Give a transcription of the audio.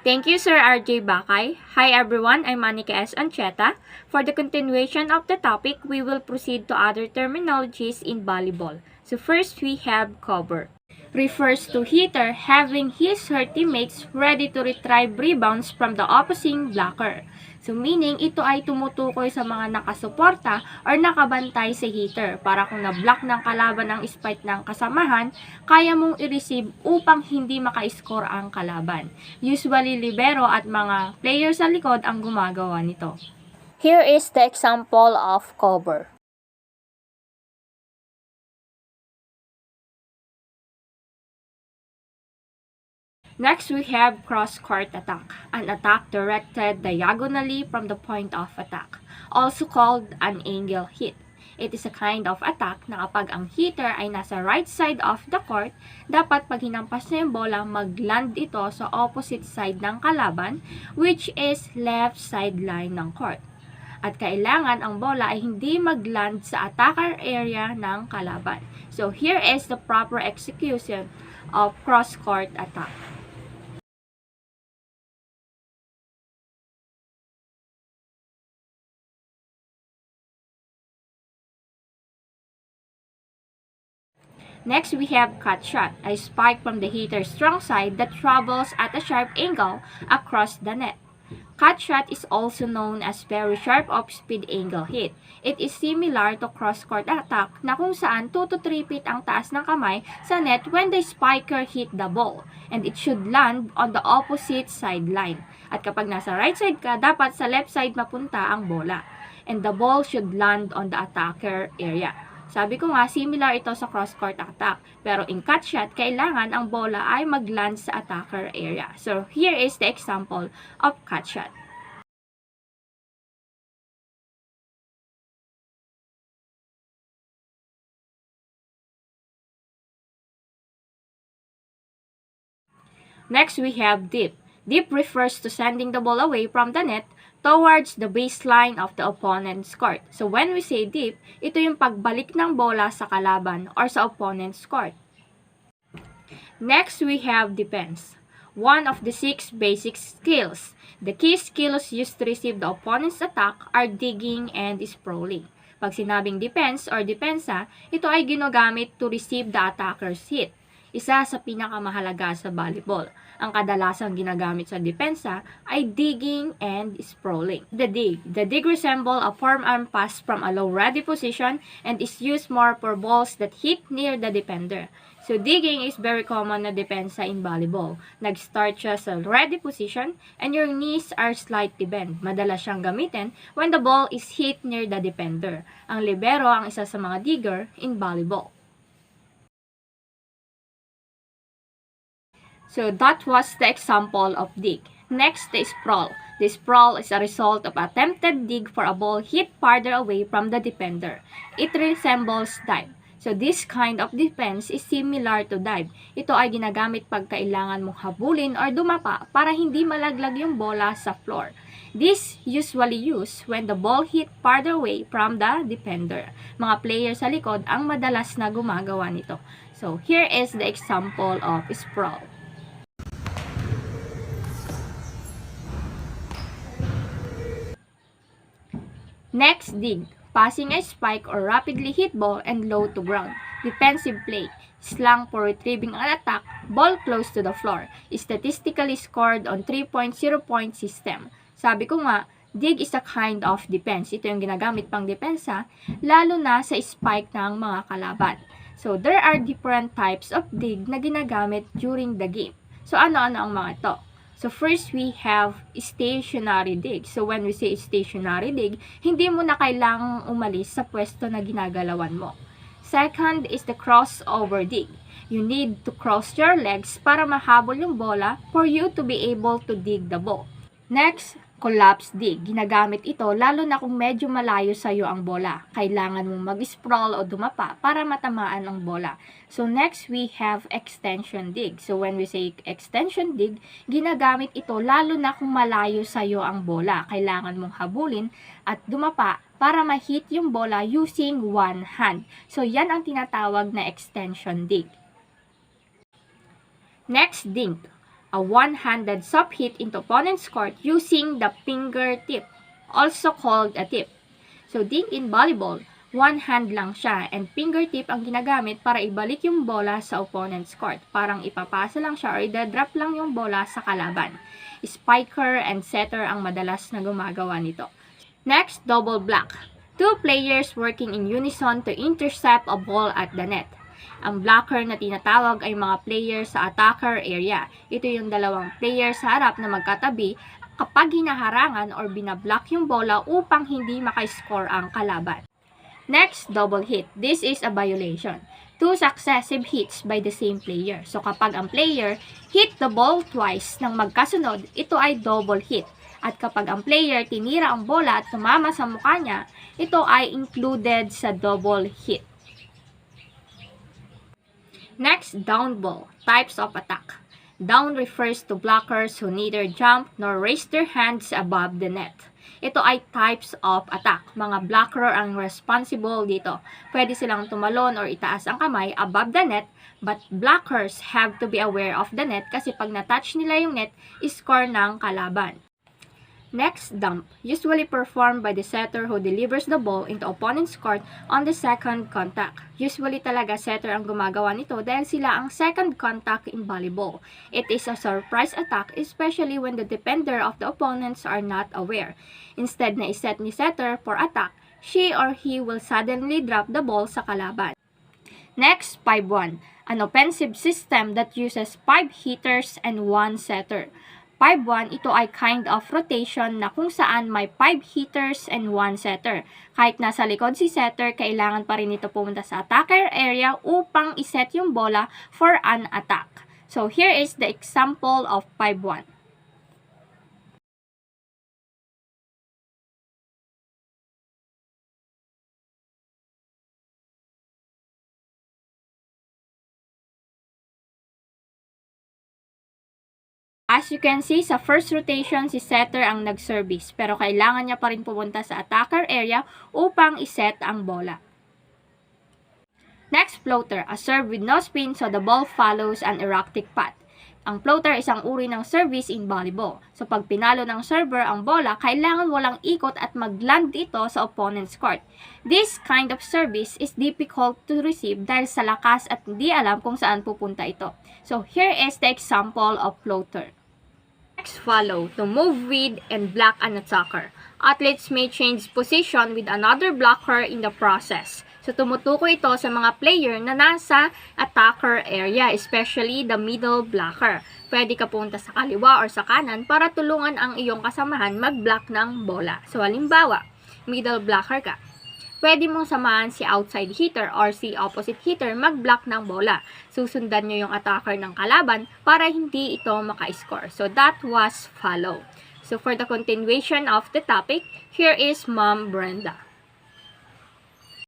Thank you, Sir RJ Bakay. Hi everyone, I'm Monica S. Ancheta. For the continuation of the topic, we will proceed to other terminologies in volleyball. So first, we have cover. Refers to hitter having his/her teammates ready to retrieve rebounds from the opposing blocker. So meaning, ito ay tumutukoy sa mga nakasuporta or nakabantay sa hitter para kung na-block ng kalaban ang spike ng kasamahan, kaya mong i-receive upang hindi maka-score ang kalaban. Usually, libero at mga player sa likod ang gumagawa nito. Here is the example of cover. Next, we have cross-court attack, an attack directed diagonally from the point of attack, also called an angle hit. It is a kind of attack na kapag ang hitter ay nasa right side of the court, dapat pag hinampas niya yung bola, mag-land ito sa opposite side ng kalaban, which is left sideline ng court. At kailangan ang bola ay hindi mag-land sa attacker area ng kalaban. So, here is the proper execution of cross-court attack. Next, we have cut shot, a spike from the hitter's strong side that travels at a sharp angle across the net. Cut shot is also known as very sharp off-speed angle hit. It is similar to cross-court attack na kung saan 2 to 3 feet ang taas ng kamay sa net when the spiker hit the ball, and it should land on the opposite sideline. At kapag nasa right side ka, dapat sa left side mapunta ang bola, and the ball should land on the attacker area. Sabi ko nga, similar ito sa cross-court attack. Pero in cut shot, kailangan ang bola ay mag-land sa attacker area. So, here is the example of cut shot. Next, we have dip. Dip refers to sending the ball away from the net towards the baseline of the opponent's court. So, when we say dip, ito yung pagbalik ng bola sa kalaban or sa opponent's court. Next, we have defense. One of the 6 basic skills. The key skills used to receive the opponent's attack are digging and sprawling. Pag sinabing defense or depensa, ito ay ginagamit to receive the attacker's hit. Isa sa pinakamahalaga sa volleyball. Ang kadalasang ginagamit sa depensa ay digging and sprawling. The dig resemble a forearm pass from a low ready position and is used more for balls that hit near the defender. So, digging is very common na depensa in volleyball. Nag-start siya sa ready position and your knees are slightly bent. Madalas siyang gamitin when the ball is hit near the defender. Ang libero ang isa sa mga digger in volleyball. So, that was the example of dig. Next, the sprawl. The sprawl is a result of attempted dig for a ball hit farther away from the defender. It resembles dive. So, this kind of defense is similar to dive. Ito ay ginagamit pag kailangan mong habulin or dumapa para hindi malaglag yung bola sa floor. This usually used when the ball hit farther away from the defender. Mga player sa likod ang madalas na gumagawa nito. So, here is the example of sprawl. Next, dig. Passing a spike or rapidly hit ball and low to ground. Defensive play. Slang for retrieving an attack, ball close to the floor. Statistically scored on 3-point, 0-point system. Sabi ko nga, dig is a kind of defense. Ito yung ginagamit pang depensa, lalo na sa spike ng mga kalaban. So, there are different types of dig na ginagamit during the game. So, ano-ano ang mga ito? So, first, we have stationary dig. So, when we say stationary dig, hindi mo na kailangang umalis sa pwesto na ginagalawan mo. Second is the crossover dig. You need to cross your legs para mahabol yung bola for you to be able to dig the ball. Next, collapse dig. Ginagamit ito lalo na kung medyo malayo sa iyo ang bola. Kailangan mong mag-sprawl o dumapa para matamaan ang bola. So next, we have extension dig. So when we say extension dig, ginagamit ito lalo na kung malayo sa iyo ang bola. Kailangan mong habulin at dumapa para ma-hit yung bola using one hand. So yan ang tinatawag na extension dig. Next, dink. a one-handed soft hit into opponent's court using the fingertip, also called a tip. So, dig in volleyball, one hand lang siya and fingertip ang ginagamit para ibalik yung bola sa opponent's court. Parang ipapasa lang siya or idadrop lang yung bola sa kalaban. Spiker and setter ang madalas na gumagawa nito. Next, double block. Two players working in unison to intercept a ball at the net. Ang blocker na tinatawag ay mga player sa attacker area. Ito yung dalawang player sa harap na magkatabi kapag hinaharangan or binablock yung bola upang hindi makascore ang kalaban. Next, double hit. This is a violation. Two successive hits by the same player. So kapag ang player hit the ball twice nang magkasunod, ito ay double hit. At kapag ang player tinira ang bola at tumama sa mukha niya, ito ay included sa double hit. Next, down ball. Types of attack. Down refers to blockers who neither jump nor raise their hands above the net. Ito ay types of attack. Mga blocker ang responsible dito. Pwede silang tumalon or itaas ang kamay above the net, but blockers have to be aware of the net kasi pag na-touch nila yung net, score ng kalaban. Next, dump. Usually performed by the setter who delivers the ball into opponent's court on the second contact. Usually talaga setter ang gumagawa nito dahil sila ang second contact in volleyball. It is a surprise attack especially when the defender of the opponents are not aware. Instead na iset ni setter for attack, she or he will suddenly drop the ball sa kalaban. Next, 5-1. An offensive system that uses 5 hitters and 1 setter. 5-1, ito ay kind of rotation na kung saan may 5 hitters and 1 setter. Kahit nasa likod si setter, kailangan pa rin ito pumunta sa attacker area upang iset yung bola for an attack. So here is the example of 5-1. As you can see, sa first rotation, si setter ang nag-service, pero kailangan niya pa rin pumunta sa attacker area upang iset ang bola. Next, floater, a serve with no spin so the ball follows an erratic path. Ang floater isang uri ng service in volleyball. So pag pinalo ng server ang bola, kailangan walang ikot at mag-land ito sa opponent's court. This kind of service is difficult to receive dahil sa lakas at hindi alam kung saan pupunta ito. So here is the example of floater. Next, follow, to move with and block an attacker. Athletes may change position with another blocker in the process. So, tumutukoy ito sa mga player na nasa attacker area, especially the middle blocker. Pwede ka punta sa kaliwa or sa kanan para tulungan ang iyong kasamahan mag-block ng bola. So, halimbawa, middle blocker ka. Pwede mong samahan si outside hitter or si opposite hitter mag-block ng bola. Susundan nyo yung attacker ng kalaban para hindi ito maka-score. So, that was follow. So, for the continuation of the topic, here is Ma'am Brenda.